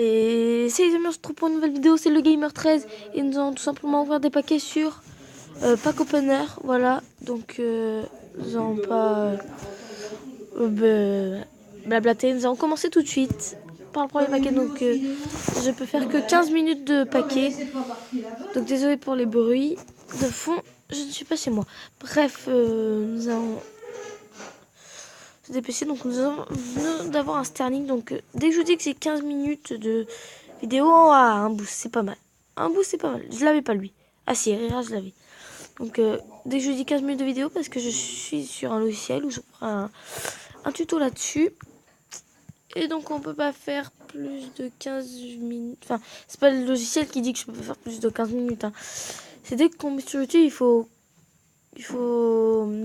Et salut les amis, on se retrouve pour une nouvelle vidéo, c'est le Gamer 13 et nous allons tout simplement ouvrir des paquets sur Pack Opener, voilà, donc nous allons pas blablater, nous allons commencer tout de suite par le premier paquet, donc je peux faire que 15 minutes de paquet, donc désolé pour les bruits de fond, je ne suis pas chez moi. Bref, nous allons se dépêcher, donc nous venons d'avoir un Sterling, donc dès que je vous dis que c'est 15 minutes de vidéo, un boost, c'est pas mal. Un boost, c'est pas mal. Je l'avais pas lui. Ah si, Herrera, je l'avais. Donc dès que je vous dis 15 minutes de vidéo, parce que je suis sur un logiciel où je ferai un tuto là-dessus. Et donc on peut pas faire plus de 15 minutes. Enfin, c'est pas le logiciel qui dit que je peux faire plus de 15 minutes. Hein. C'est dès qu'on met sur YouTube, il faut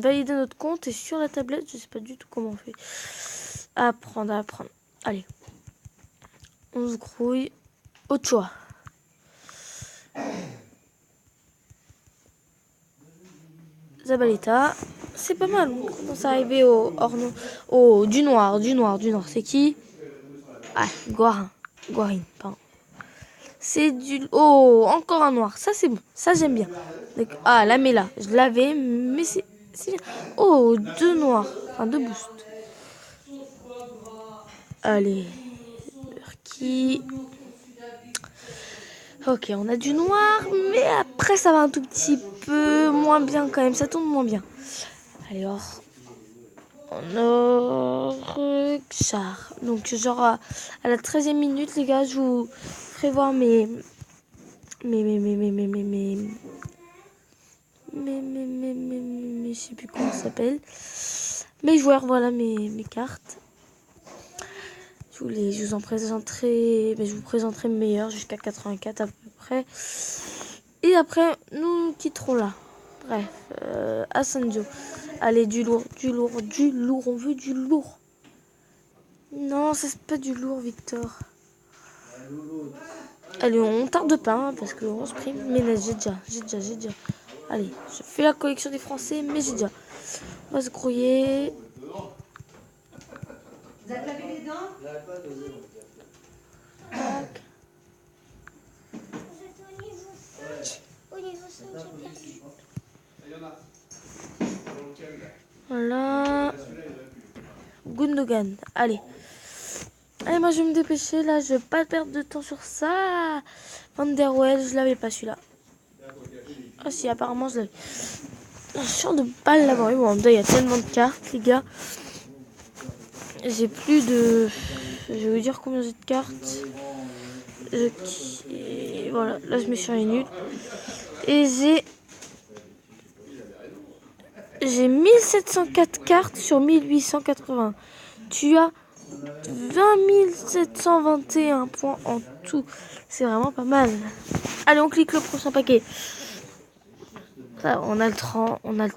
valider notre compte. Et sur la tablette, je sais pas du tout comment on fait. À apprendre. Allez. On se grouille. Autre choix. Zabaleta, c'est pas mal. On commence à arriver du noir. C'est qui? Ah, Guarin, pardon. C'est du... Oh, encore un noir. Ça, c'est bon. Ça, j'aime bien. Donc, ah, la Mela. Je l'avais, mais c'est bien. Oh, deux noirs. Enfin, deux boosts. Allez. Qui... Ok, on a du noir, mais après, ça va un tout petit peu moins bien quand même. Ça tourne moins bien. Allez, or... Char. Donc genre à la 13e minute les gars, je vous ferai voir mes je sais plus comment ça s'appelle. Mes joueurs, voilà mes cartes. Je vous en présenterai, je vous présenterai mes meilleurs jusqu'à 84 à peu près. Et après nous quitterons là. Bref, Asanjo. Allez, du lourd. On veut du lourd. Non, ça c'est pas du lourd, Victor. Allez, on tarde pas, hein, parce qu'on se prime. Mais là, j'ai déjà. Allez, je fais la collection des Français, mais j'ai déjà. On va se grouiller. Vous avez lavé les dents ? Tac. Au niveau 5, voilà. Gundogan. Allez, moi je vais me dépêcher là. Je vais pas perdre de temps sur ça. Van der Wel, je l'avais pas celui-là. Ah si, apparemment je l'avais. Je suis sûre de pas l'avoir eu. Bon, il y a tellement de cartes, les gars. J'ai plus de... Je vais vous dire combien j'ai de cartes. Voilà, là je me suis nulle. Et j'ai 1704 cartes sur 1880. Tu as 20 721 points en tout. C'est vraiment pas mal. Allez, on clique le prochain paquet. Ça, on a le temps. On a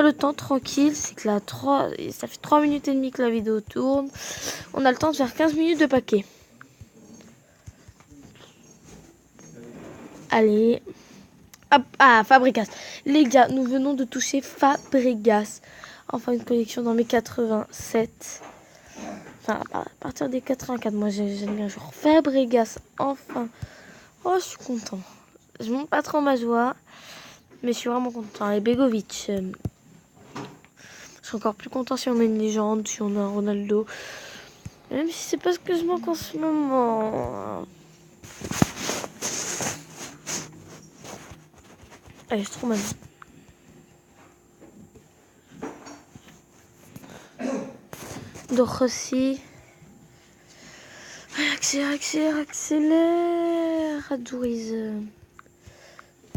le temps tranquille. C'est que là, ça fait 3 minutes et demie que la vidéo tourne. On a le temps de faire 15 minutes de paquet. Allez. Hop. Ah, Fabregas. Les gars, nous venons de toucher Fabregas. Enfin, une collection dans mes 87. Enfin, à partir des 84, moi j'aime bien genre Fabregas. Enfin. Oh, je suis content. Je montre pas trop ma joie. Mais je suis vraiment content. Et Begovic. Je serais encore plus content si on a une légende, si on a un Ronaldo. Même si c'est pas ce que je manque en ce moment. Allez, c'est trop mal. Donc aussi. Accélère. Adourize.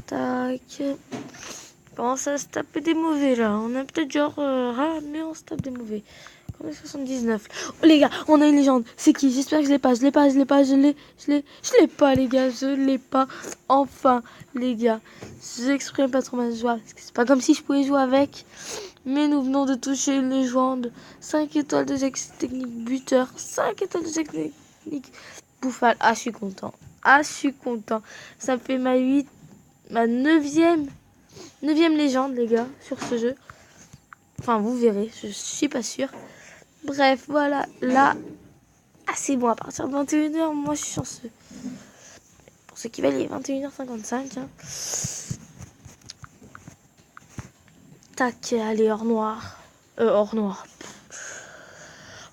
Tac. Bon, ça se tape des mauvais là. On a peut-être genre mais on se tape des mauvais. Comme 79. Oh, les gars, on a une légende. C'est qui? J'espère que je l'ai pas. Je l'ai pas, les gars. Je l'ai pas. Enfin, les gars. J'exprime pas trop ma joie. Parce que c'est pas comme si je pouvais jouer avec. Mais nous venons de toucher une légende. 5 étoiles de technique buteur. 5 étoiles de technique bouffal. Ah, je suis content. Ça me fait ma 9e légende, les gars, sur ce jeu. Enfin, vous verrez, je suis pas sûre. Bref, voilà, là, Ah, c'est bon, à partir de 21h, moi je suis chanceux. Pour ceux qui veulent, il est 21h55. Hein. Tac, allez, hors noir. Hors noir.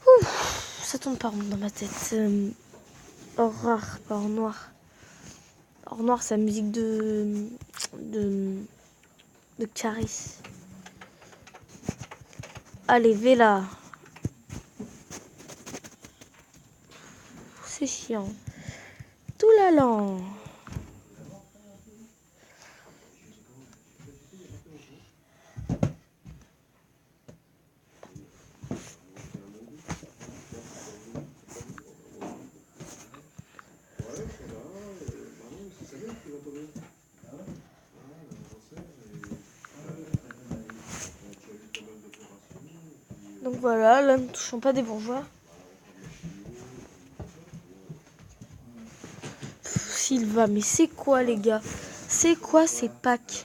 Ouf, ça tourne pas rond dans ma tête. Hors rare, pas hors noir. Hors noir, c'est la musique de Caris. Allez, Vela. C'est chiant. Tout la langue. Donc voilà, là, ne touchons pas des bourgeois. Sylva, mais c'est quoi les gars? C'est quoi ces packs?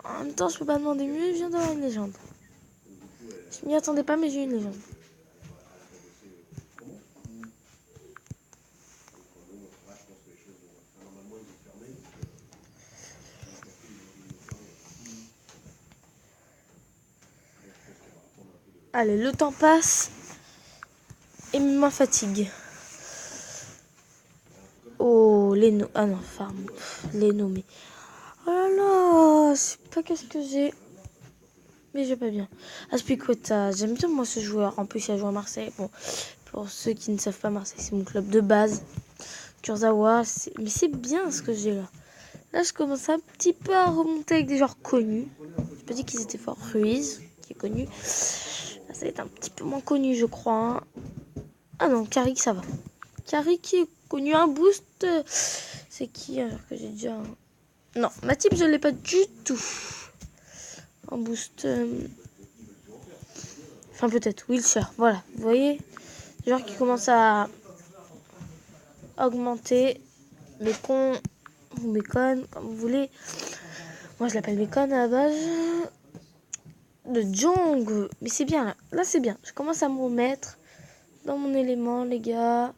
En même temps, je peux pas demander mieux, je viens d'avoir une légende. Je m'y attendais pas, mais j'ai une légende. Allez, le temps passe et mes mains fatiguent. Oh, les noms. Ah non, farm. Les nommés. Oh là là, je sais pas qu'est-ce que j'ai. Mais j'ai pas bien. Aspilicueta, j'aime bien moi ce joueur. En plus, il a joué à Marseille. Bon, pour ceux qui ne savent pas, Marseille, c'est mon club de base. Kurzawa, mais c'est bien ce que j'ai là. Là, je commence un petit peu à remonter avec des joueurs connus. Je pas dit qu'ils étaient forts. Ruiz, qui est connu. Là, ça va être un petit peu moins connu, je crois. Hein. Ah non, Carrick, ça va. Carrick qui est connu. Un boost. C'est qui alors que j'ai déjà... Non, Matip, je ne l'ai pas du tout. Un boost... Enfin, peut-être. Wilshire, voilà. Vous voyez, genre qui commence à augmenter. Mécon ou Mécon, comme vous voulez. Moi, je l'appelle Mécon à la base. De Jong. Mais c'est bien, là. Là, c'est bien. Je commence à me remettre dans mon élément, les gars.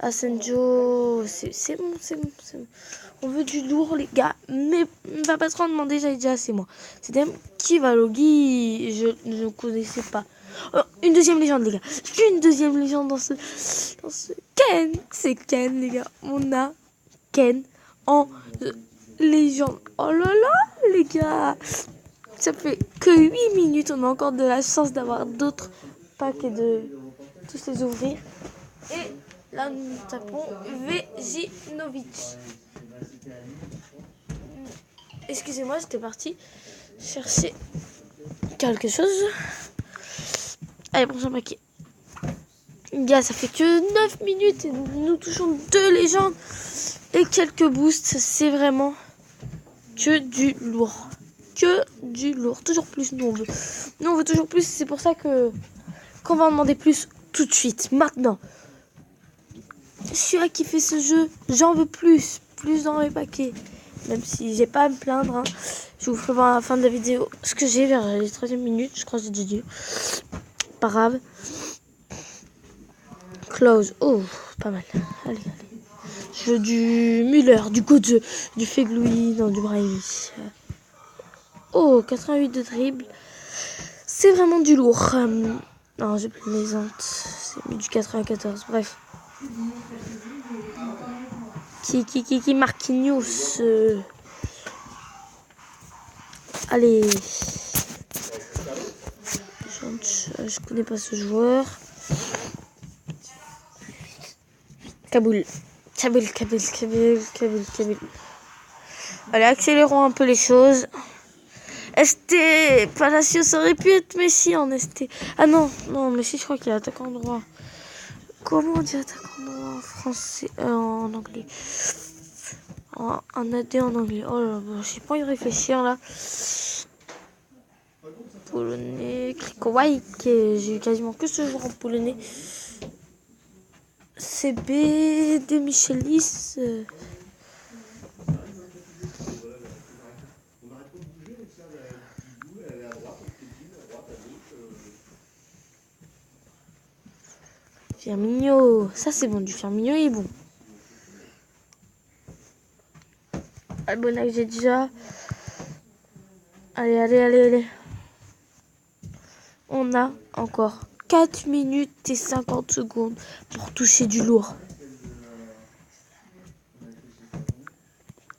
Asenjo, c'est bon, c'est bon, c'est bon. On veut du lourd, les gars. Mais on va pas se rendre demander, j'avais déjà assez, moi. C'est même Kivalogi. Je ne connaissais pas. Oh, une deuxième légende, les gars. Une deuxième légende dans ce Ken. C'est Ken, les gars. On a Ken en légende. Oh là là, les gars. Ça fait que 8 minutes. On a encore de la chance d'avoir d'autres packs et de tous les ouvrir. Et là, nous tapons Vejinovic. Excusez-moi, j'étais partie chercher quelque chose. Allez, prochain paquet. Gars, ça fait que 9 minutes et nous touchons 2 légendes et quelques boosts. C'est vraiment que du lourd. Que du lourd. Toujours plus, nous on veut. Nous on veut toujours plus. C'est pour ça qu'on va en demander plus tout de suite, maintenant. Je suis à kiffer ce jeu. J'en veux plus. Plus dans les paquets. Même si j'ai pas à me plaindre. Hein. Je vous ferai voir à la fin de la vidéo ce que j'ai vers les 13e minutes. Je crois que j'ai déjà dit. Pas grave. Close. Oh, pas mal. Allez, allez. Je veux du Müller, du Godze, du Fegloui, non, du Brahimi. Oh, 88 de dribble. C'est vraiment du lourd. Non, j'ai plus de maisante. C'est du 94. Bref. Qui Marquinhos. Allez. Je connais pas ce joueur. Kaboul. Allez, accélérons un peu les choses. ST Palacios aurait pu être Messi en ST. Ah non, Messi, je crois qu'il est attaquant droit. Comment on dit attaquant droit en français, en anglais? En AD en anglais. Oh là là, j'ai pas envie de réfléchir là. Polonais, Krikowaik, j'ai eu quasiment que ce joueur en polonais. CB, De Michelis. Firmino, ça c'est bon, du Firmino il est bon. Albona j'ai déjà. Allez. On a encore 4 minutes et 50 secondes pour toucher du lourd.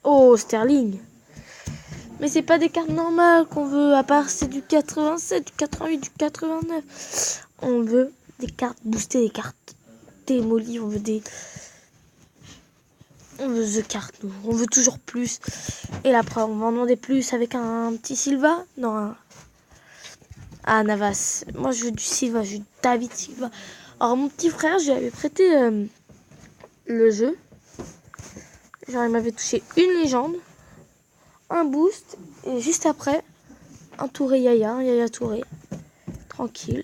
Oh, Sterling. Mais c'est pas des cartes normales qu'on veut, à part c'est du 87, du 88, du 89. On veut des cartes boostées, des cartes démolies, on veut des cartes, nous. On veut toujours plus. Et là, après, on va en demander plus avec un petit Silva. Non, Navas. Moi, je veux du Silva, je veux du David Silva. Alors, mon petit frère, je lui avais prêté le jeu. Genre, il m'avait touché une légende, un boost, et juste après, un Touré Yaya, un Yaya Touré. Tranquille.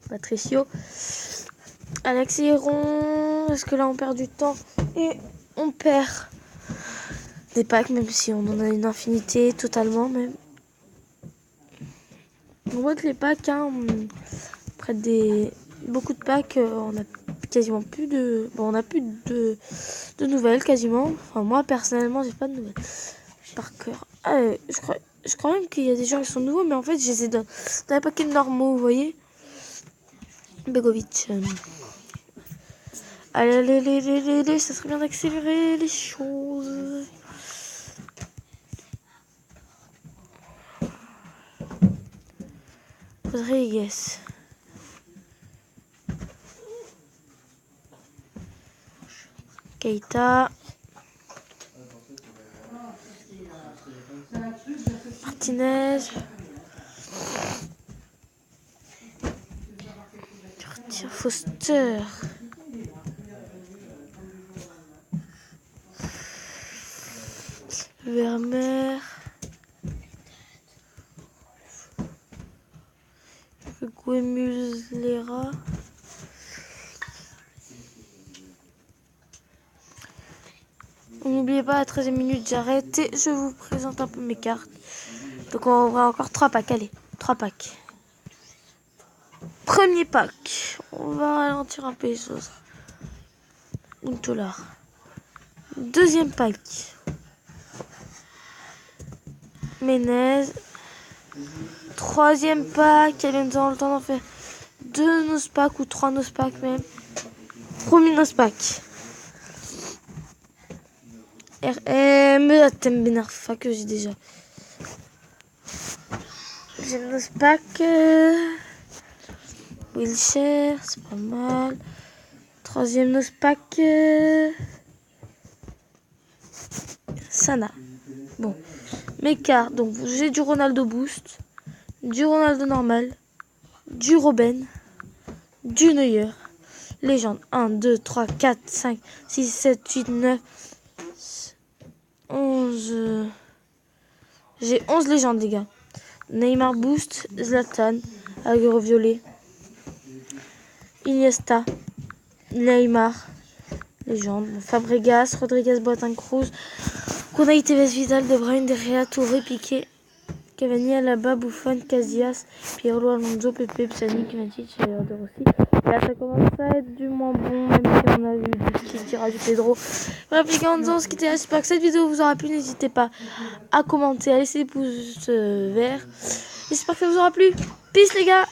Patricio. Alex et Héron. Parce que là, on perd du temps. Et on perd des packs, même si on en a une infinité, totalement même. On voit que les packs, on prête beaucoup de packs, on a quasiment plus de... Bon, on a plus de nouvelles, quasiment. Enfin, moi, personnellement, j'ai pas de nouvelles. Par cœur. Je crois même qu'il y a des gens qui sont nouveaux, mais en fait, je les ai dans les paquets normaux, vous voyez. Begovic. Allez, ça serait bien d'accélérer les choses. Rodriguez. Keita. Martinez. Foster. Vermeer. Guemuslera. N'oubliez pas, à la 13e minute, j'arrête et je vous présente un peu mes cartes. Donc on aura encore 3 packs, allez, 3 packs. Premier pack, on va ralentir un peu les choses. $1. Deuxième pack. Menez. Troisième pack, elle vient dans le temps d'en faire 2 nose packs ou 3 nose packs même. Premier nose pack. RM Ben Arfa que j'ai déjà. Deuxième nose pack. Wilshere, c'est pas mal. Troisième nose pack. Sana. Bon. Mes cartes, donc j'ai du Ronaldo Boost, du Ronaldo normal, du Robben, du Neuer, légende 1, 2, 3, 4, 5, 6, 7, 8, 9, 11. J'ai 11 légendes, les gars. Neymar Boost, Zlatan, Agüero Violet, Iniesta, Neymar, légende, Fabregas, Rodriguez, Boateng, Cruz, Konaté, Tevez, Vidal, De Bruyne, De Gea, Touré, Piqué, Cavani, Alaba, Buffon, Casillas, Pirlo, Alonso, Pepe, Pjanic, Matic, De Rossi. Et là, ça commence à être du moins bon, même si on a vu du Kikira, du Pedro. Bref, les gars, en disant ce qui était, j'espère que cette vidéo vous aura plu. N'hésitez pas à commenter, à laisser des pouces verts. J'espère que ça vous aura plu. Peace, les gars!